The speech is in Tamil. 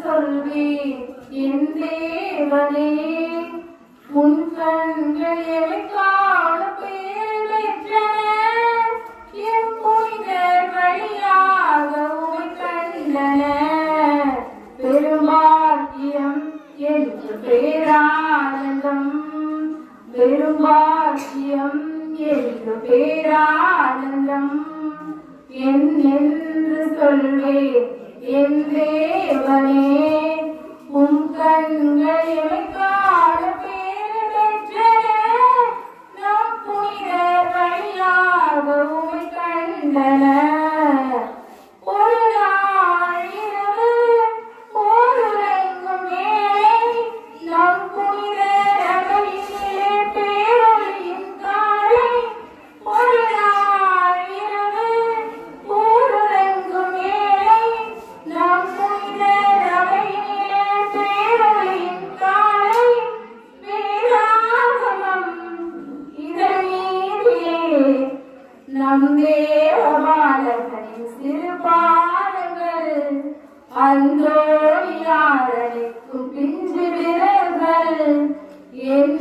சொல்வேன் என் தேவனே. உன் கண்கள் எவை காண பேர் பெற்றன, என் புனிதர் வழியாக உமை கண்டன. பெரும்பாக்கியம் என்று பேரானந்தம், பெரும்பாக்கியம் என்று பேரானந்தம் என்று சொல்வேன் என் தேவனே. உம் கண்கள் எவை காண பேர் பெற்றன, நம் புனிதர் வழியாக உமை கண்டன. ஒரு நாள் இரவு ஓருறங்கும் வேளை, நம் புனிதர் அவையிலே பேரொளியின் காலை. ஒரு நாள் இரவு ஓருறங்கும் வேளை, நம் புனிதர் அவையிலே பேரொளியின் காலை. வேதாகமம் இதன் மீதிலே நம் தேவ பாலகனின் சிறு பாதங்கள், அந்தோணியாரணிக்கும் பிஞ்சு விரல்கள் என்